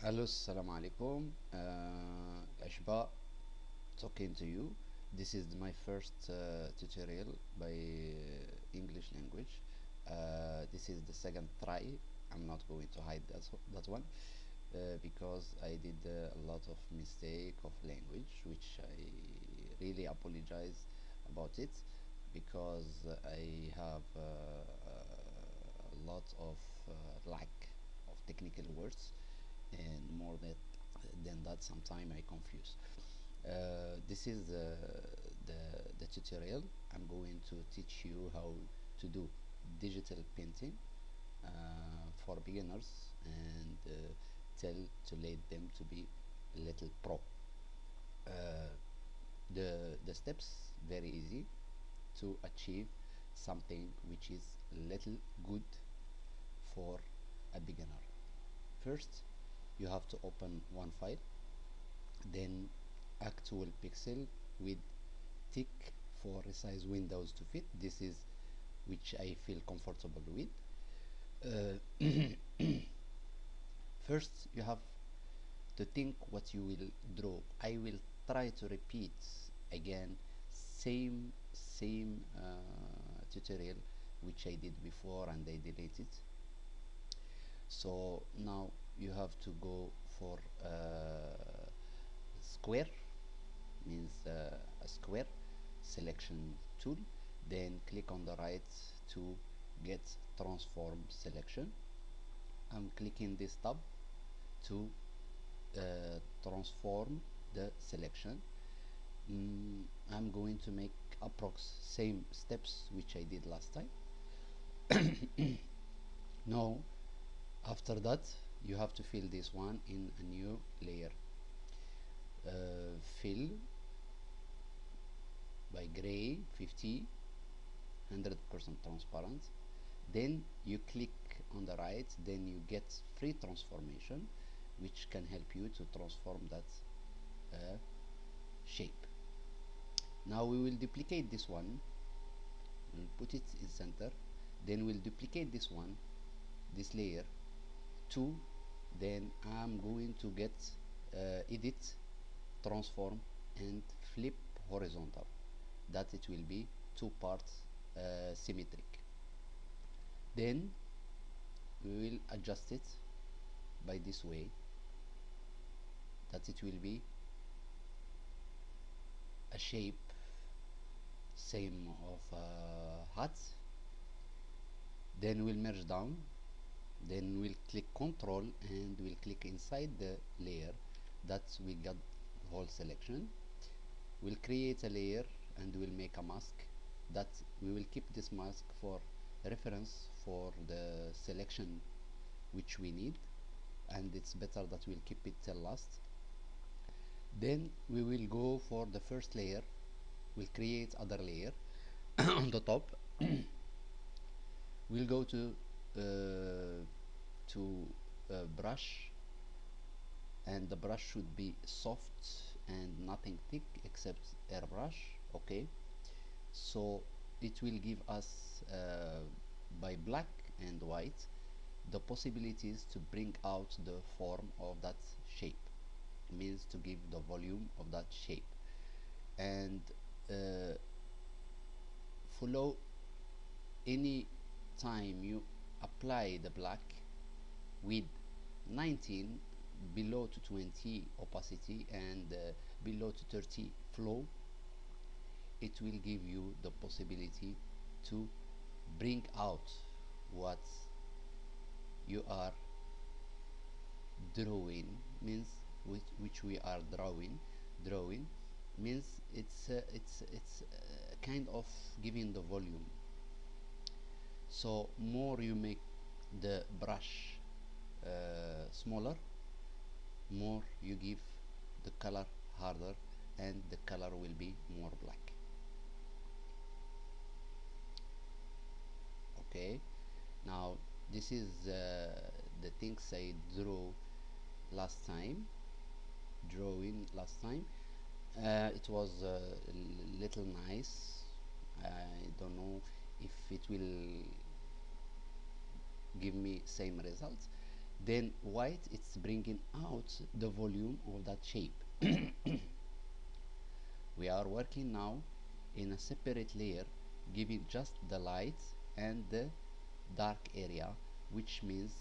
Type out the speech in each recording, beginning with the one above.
Hello, assalamu alaikum. Ashba talking to you. This is my first tutorial by English language. This is the second try. I'm not going to hide that one because I did a lot of mistake of language, which I really apologize about it because I have a lot of lack of technical words, and more than that sometimes I confuse. This is the tutorial. I'm going to teach you how to do digital painting for beginners, and tell to lead them to be a little pro. Uh, the steps very easy to achieve something which is little good for a beginner. First, you have to open one file, then actual pixel with tick for resize windows to fit. This is which I feel comfortable with. First, you have to think what you will draw. I will try to repeat again same tutorial which I did before and I deleted. So now you have to go for square, means a square selection tool, then click on the right to get transform selection. I'm clicking this tab to transform the selection. I'm going to make approx same steps which I did last time. Now after that you have to fill this one in a new layer. Fill by gray 50, 100% transparent, then you click on the right, then you get free transformation which can help you to transform that shape. Now we will duplicate this one, we'll put it in center, then we'll duplicate this one, this layer 2, then I'm going to get edit, transform and flip horizontal, that it will be two parts symmetric. Then we will adjust it by this way, that it will be a shape same of hat. Then we'll merge down, then we'll click control and we'll click inside the layer that we got whole selection. We'll create a layer and we'll make a mask, that we will keep this mask for reference for the selection which we need, and it's better that we'll keep it till last. Then we will go for the first layer, we'll create other layer on the top. We'll go to brush, and the brush should be soft and nothing thick except airbrush. Okay, so it will give us by black and white the possibilities to bring out the form of that shape, means to give the volume of that shape. And uh, follow any time you apply the black with 19 below to 20 opacity and below to 30 flow, it will give you the possibility to bring out what you are drawing, means which we are drawing means it's kind of giving the volume. So more you make the brush smaller, more you give the color harder, and the color will be more black. Okay, now this is the things I drew last time, drawing last time. It was little nice. I don't know if it will give me same results, Then white, it's bringing out the volume of that shape. We are working now in a separate layer, giving just the light and the dark area, which means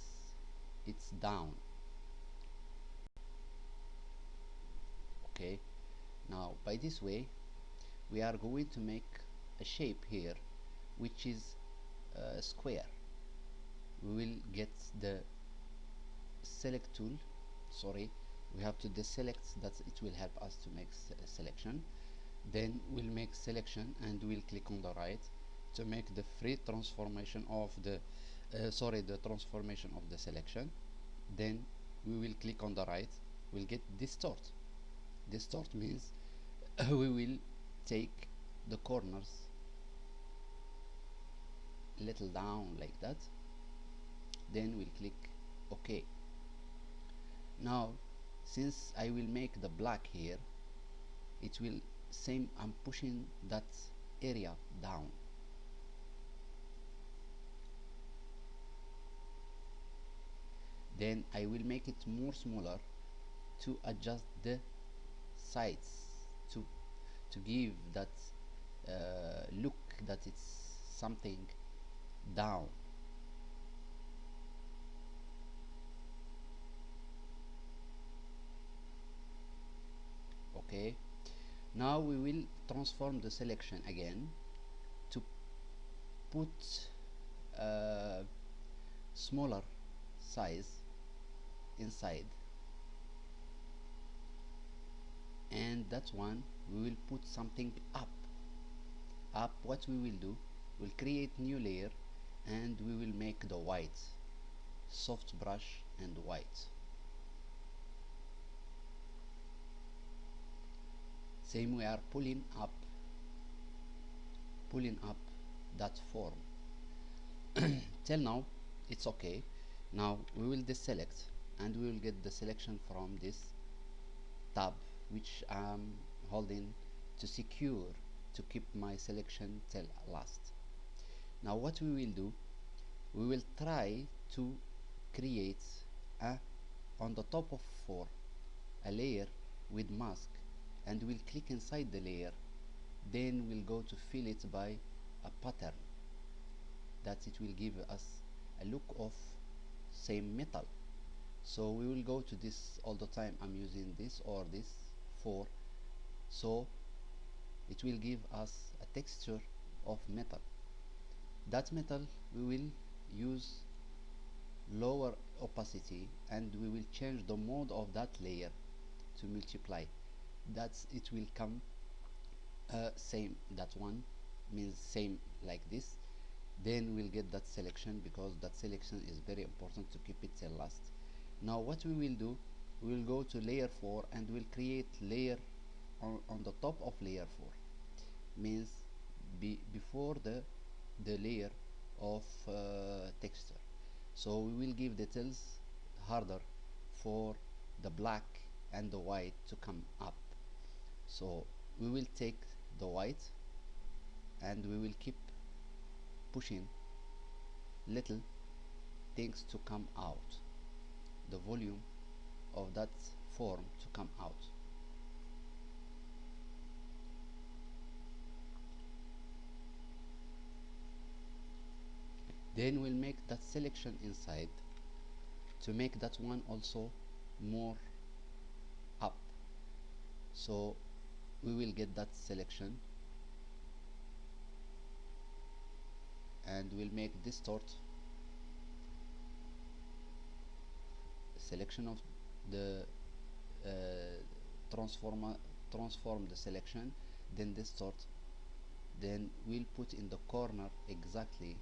it's down. Okay, now by this way we are going to make a shape here which is square. We will get the select tool, sorry, we have to deselect, that it will help us to make selection. Then we'll make selection and we'll click on the right to make the free transformation of the the transformation of the selection. Then we will click on the right, we'll get distort. Distort means we will take the corners little down like that, then we'll click OK. Now since I will make the black here, it will same, I'm pushing that area down. Then I will make it more smaller to adjust the sides, to give that look that it's something down. Okay, now we will transform the selection again to put smaller size inside, and that one we will put something up. What we will do, we'll create new layer and we will make the white, soft brush and white. Same, we are pulling up that form. Till now it's okay. Now we will deselect and we will get the selection from this tab which I'm holding to secure, to keep my selection till last. Now what we will do, we will try to create on the top of 4 a layer with mask, and we'll click inside the layer, then we'll go to fill it by a pattern that it will give us a look of same metal. So we will go to this all the time, I'm using this or this 4, so it will give us a texture of metal. That metal we will use lower opacity and we will change the mode of that layer to multiply. That's it will come same, that one means same like this. Then we'll get that selection, because that selection is very important to keep it till last. Now what we will do, we will go to layer 4 and we'll create layer on the top of layer 4, means before the layer of texture. So we will give details harder for the black and the white to come up. So we will take the white and we will keep pushing little things to come out, the volume of that form to come out. Then we'll make that selection inside to make that one also more up. So we will get that selection and we'll make distort, selection of the transform the selection, then distort, then we'll put in the corner exactly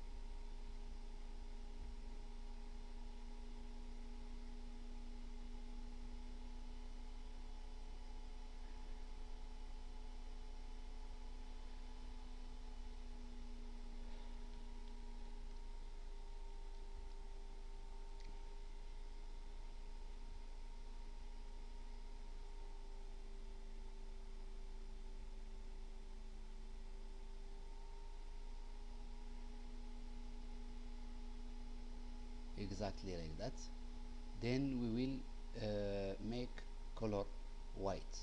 like that. then we will make color white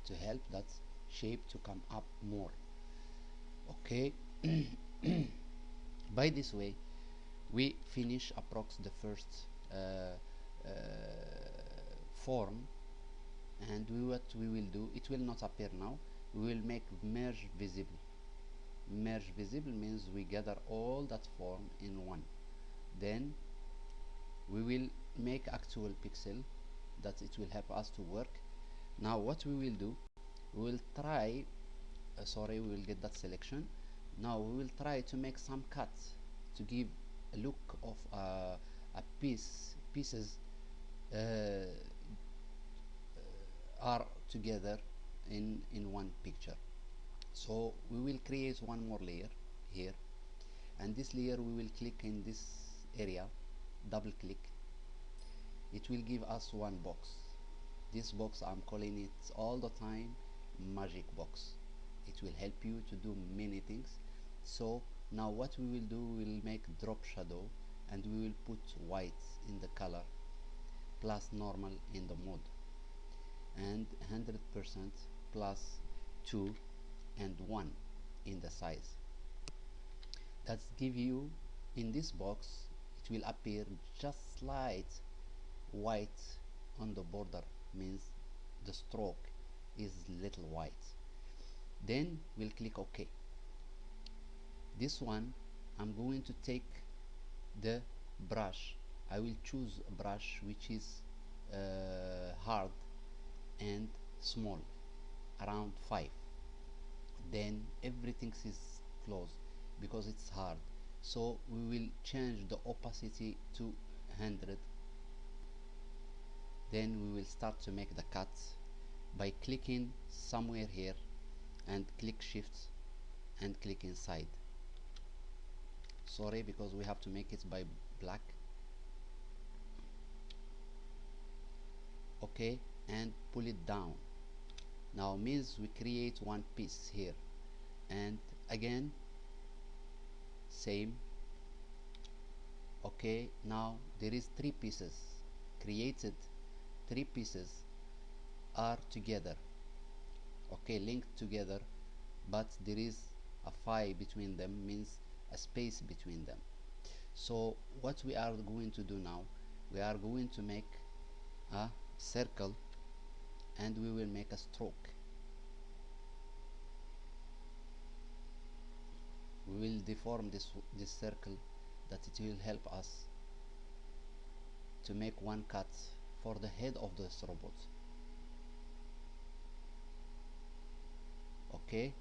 to help that shape to come up more. Okay. By this way we finish approx the first uh, form, and what we will do, it will not appear now, we will make merge visible. Merge visible means we gather all that form in one, then we will make actual pixel that it will help us to work. Now what we will do, we will try sorry, we will get that selection. Now we will try to make some cuts to give a look of a pieces uh, are together in one picture. So we will create one more layer here, and this layer we will click in this area, double click, it will give us one box. This box, I'm calling it all the time magic box. It will help you to do many things. So now what we will do, we will make drop shadow, and we will put white in the color plus normal in the mode, and 100% plus 2 and 1 in the size. That's give you, in this box it will appear just slight white on the border, means the stroke is little white. Then we'll click OK. This one, I'm going to take the brush. I will choose a brush which is hard and small, around 5. Then everything is closed because it's hard, so we will change the opacity to 100. Then we will start to make the cuts by clicking somewhere here and click shift and click inside. Sorry, because we have to make it by black. Okay, and pull it down. Now means we create one piece here, and again same. Okay, now there is 3 pieces created, 3 pieces are together, okay, linked together, but there is a phi between them, means a space between them. So what we are going to do now, we are going to make a circle, and we will make a stroke. We will deform this circle, that it will help us to make one cut for the head of this robot. Okay,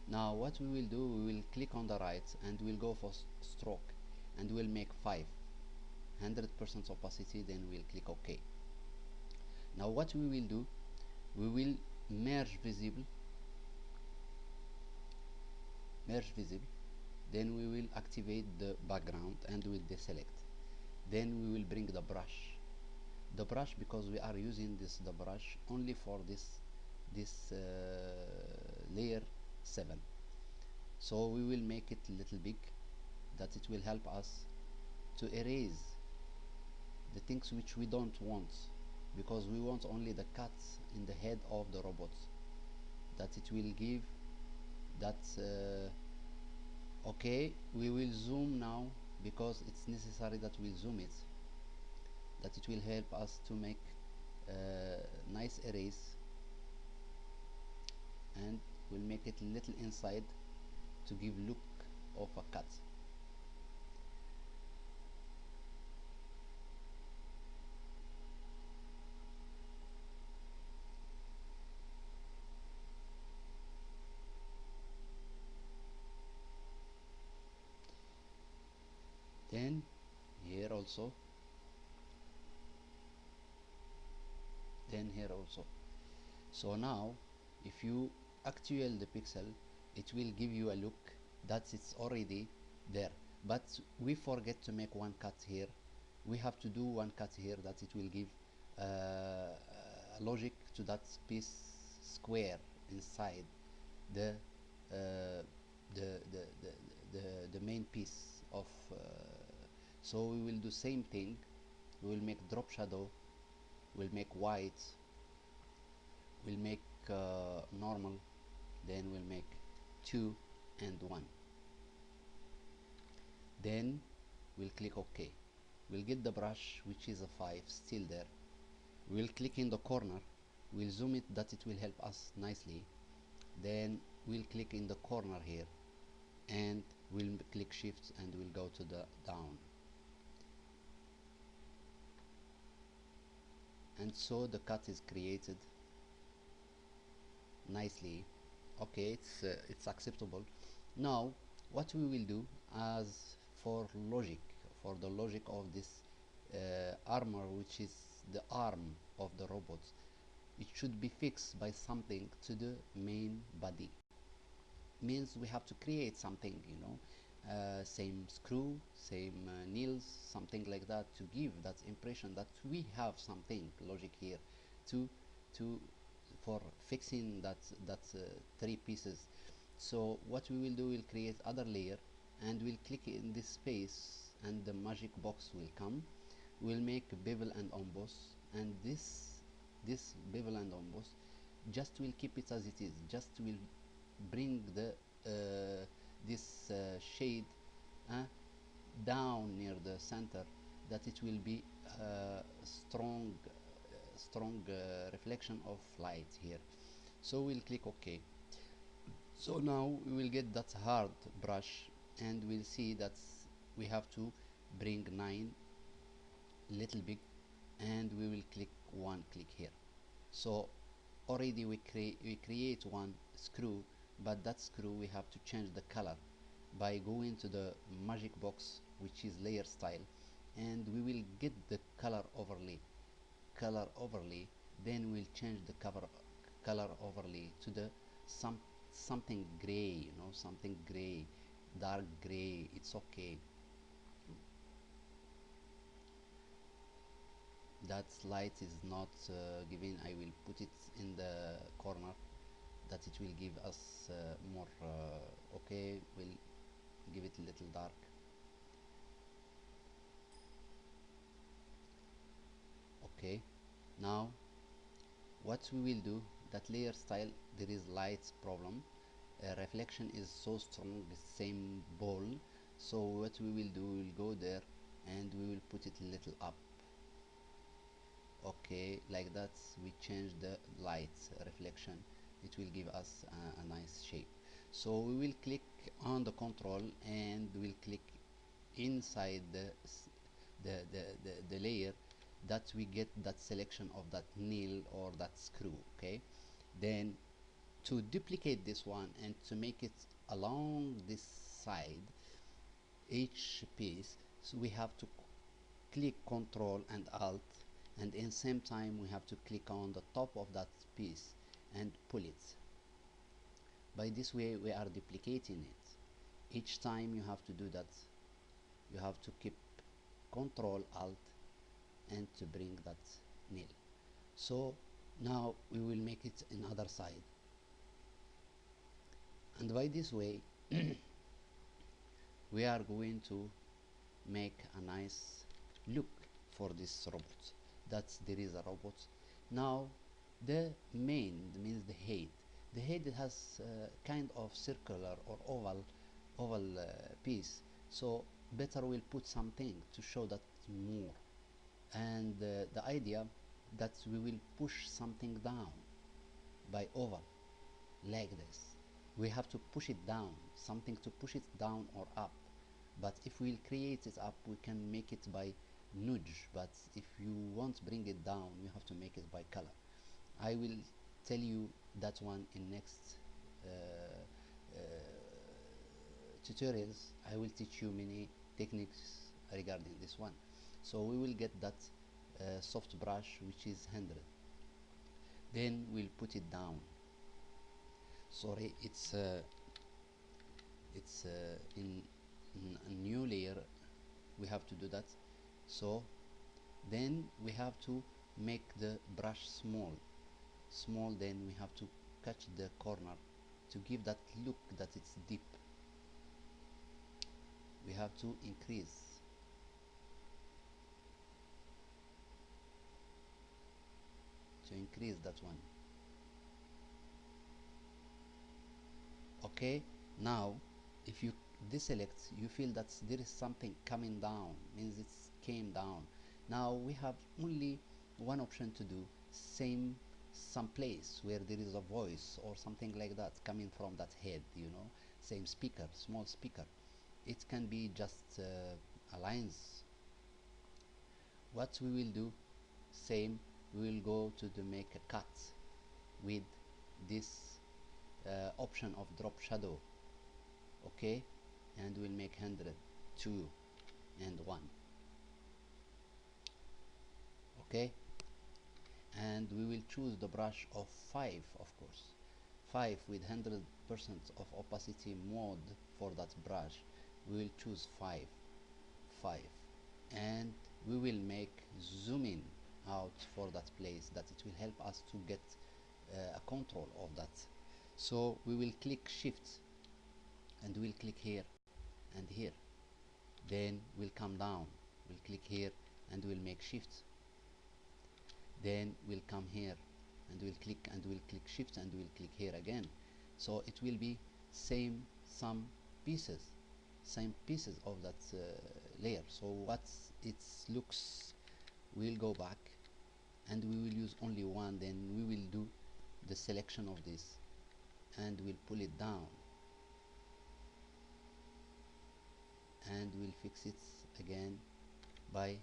now what we will do, we will click on the right and we'll go for stroke, and we'll make 5, 100% opacity, then we'll click OK. Now what we will do, we will merge visible, then we will activate the background and we'll deselect. Then we will bring the brush, because we are using the brush only for this layer 7. So we will make it a little big, that it will help us to erase the things which we don't want, because we want only the cuts in the head of the robot, that it will give that okay, we will zoom now, because it's necessary that we zoom it, that it will help us to make nice erase, and we'll make it a little inside to give look of a cut. Then here also, then here also. So now if you actual the pixel, it will give you a look that it's already there, but we forget to make one cut here. We have to do one cut here, that it will give logic to that piece square inside the uh, the, the, the main piece of so we will do same thing, we will make drop shadow, we'll make white, we'll make normal, then we'll make 2 and 1. Then we'll click OK. We'll get the brush which is a 5 still there. We'll click in the corner, we'll zoom it that it will help us nicely. Then we'll click in the corner here and we'll click shift and we'll go to the down, and so the cut is created nicely. Okay, it's acceptable. Now what we will do, as for logic, for the logic of this armor, which is the arm of the robot, it should be fixed by something to the main body. Means we have to create something, same screw, same nails, something like that, to give that impression that we have something logic here to to for fixing that 3 pieces. So what we will do, we'll create other layer and we'll click in this space and the magic box will come. We'll make bevel and emboss, and this bevel and emboss just will keep it as it is, just will bring the this shade down near the center, that it will be strong reflection of light here. So we'll click OK. So now we will get that hard brush and we'll see that we have to bring 9 little big, and we will click one click here. So already we create one screw, but that screw we have to change the color by going to the magic box, which is layer style, and we will get the color overlay. Then we'll change the color overlay to the something gray, something gray, dark gray. It's okay. That light is not given. I will put it in the corner that it will give us more okay, we'll give it a little dark. Okay, now what we will do, that layer style, there is light problem, reflection is so strong, the same ball. So what we will do, we will go there and we will put it a little up. Okay, like that we change the light reflection, it will give us a nice shape. So we will click on the control and we'll click inside the layer, that we get that selection of that nail or that screw. Okay, then to duplicate this one and to make it along this side, each piece, so we have to click Control and Alt, and in same time we have to click on the top of that piece and pull it. By this way we are duplicating it. Each time you have to do that, you have to keep Control Alt and to bring that nail. So now we will make it in other side, and by this way we are going to make a nice look for this robot, that there is a robot. Now the main means the head has kind of circular or oval piece, so better we'll put something to show that more. And the idea that we will push something down by oval like this, we have to push it down, something to push it down or up. But if we'll create it up, we can make it by nudge, but if you want to bring it down, you have to make it by color. I will tell you that one in next uh, uh, tutorials. I will teach you many techniques regarding this one. So we will get that soft brush, which is 100, then we'll put it down. Sorry, it's in a new layer, we have to do that. So then we have to make the brush small, then we have to catch the corner to give that look that it's deep. We have to increase. increase that one. Okay, now if you deselect, you feel that there is something coming down, means it's came down. Now we have only one option to do, same some place where there is a voice or something like that coming from that head, you know, same speaker, small speaker. It can be just a lines. What we will do, same, we will go to the make a cut with this option of drop shadow. Okay, and we'll make 100, 2 and 1. Okay, and we will choose the brush of 5, of course, 5 with 100% of opacity mode. For that brush we will choose 5, 5, and we will make zoom in out for that place, that it will help us to get a control of that. So we will click shift and we'll click here and here, then we'll come down, we'll click here and we'll make shift, then we'll come here and we'll click shift and we'll click here again. So it will be same pieces same pieces of that layer. So what it looks, we'll go back and we will use only one, then we will do the selection of this and we'll pull it down and we'll fix it again by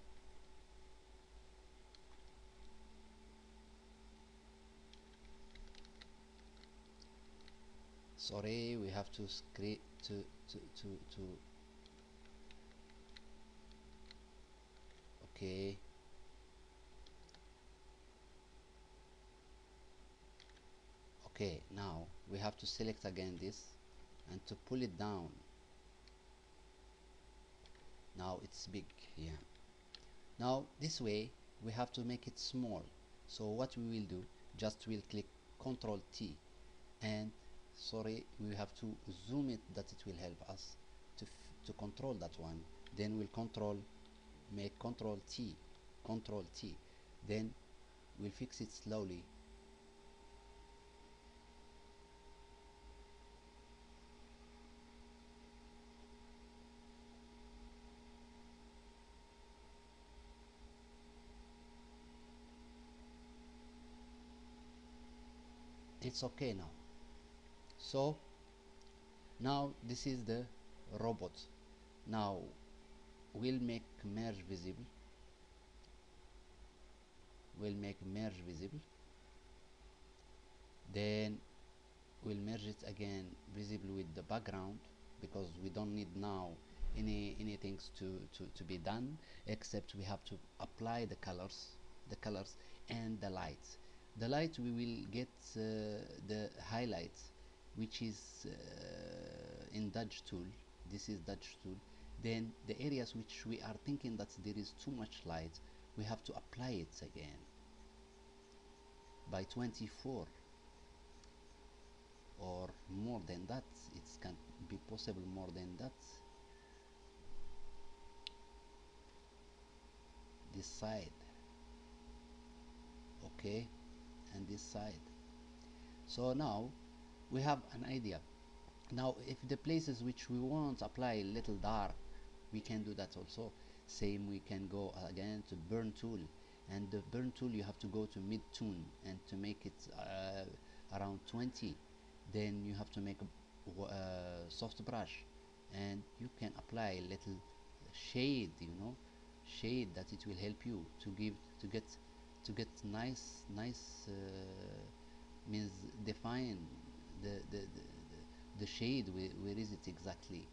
sorry, we have to create to okay, okay, now we have to select again this and to pull it down. Now it's big, yeah. Now this way we have to make it small. So what we will do, just we'll click Ctrl T and sorry, we have to zoom it, that it will help us to control that one. Then we'll make Ctrl T, Ctrl T, then we'll fix it slowly. It's okay now. So now this is the robot. Now we'll make merge visible, then we'll merge it again visible with the background, because we don't need now any things to be done, except we have to apply the colors and the lights. The light, we will get the highlights, which is in Dodge tool. This is Dodge tool. Then the areas which we are thinking that there is too much light, we have to apply it again by 24 or more than that. It can be possible more than that. This side, okay, and this side. So now we have an idea. Now if the places which we want to apply a little dark, we can do that also. Same, we can go again to burn tool, and the burn tool you have to go to mid tone and to make it around 20. Then you have to make a soft brush and you can apply a little shade, you know, shade, that it will help you to give to get nice means define the shade. Where is it exactly?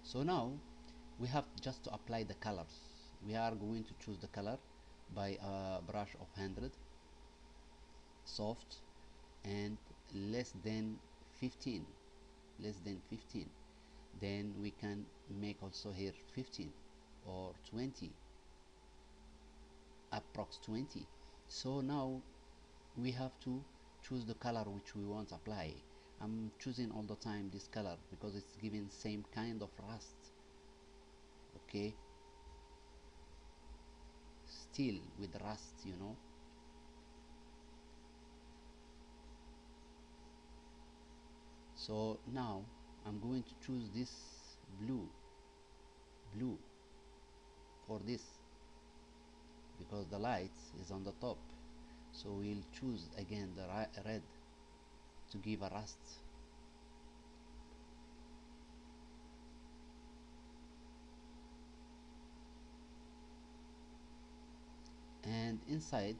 So now we have just to apply the colors. We are going to choose the color by a brush of 100, soft, and less than 15, less than 15. Then we can make also here 15 or 20, approx 20. So now we have to choose the color which we want to apply. I'm choosing all the time this color because it's giving same kind of rust. okay, still with rust, so now I'm going to choose this blue for this, because the light is on the top. So we'll choose again the red to give a rust. And inside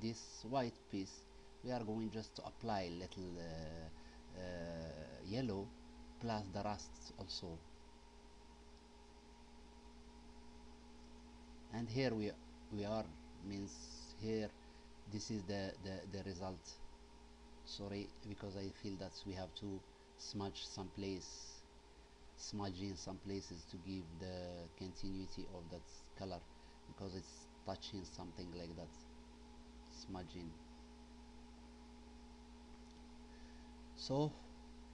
this white piece we are going just to apply little yellow plus the rust also. And here we are, means here this is the result. Sorry, because I feel that we have to smudge in some places to give the continuity of that color, because it's touching something like that, smudging. So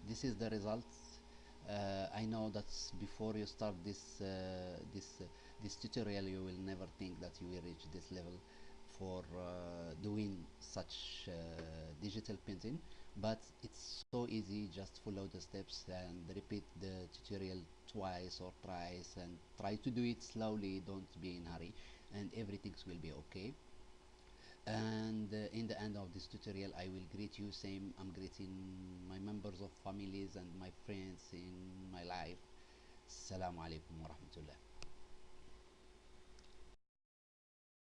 this is the results. I know that before you start this tutorial you will never think that you will reach this level for doing such digital painting, but it's so easy. Just follow the steps and repeat the tutorial twice or thrice, and try to do it slowly, don't be in hurry, and everything will be okay. And in the end of this tutorial I will greet you same I'm greeting my members of families and my friends in my life. Assalamu alaikum wa rahmatullah.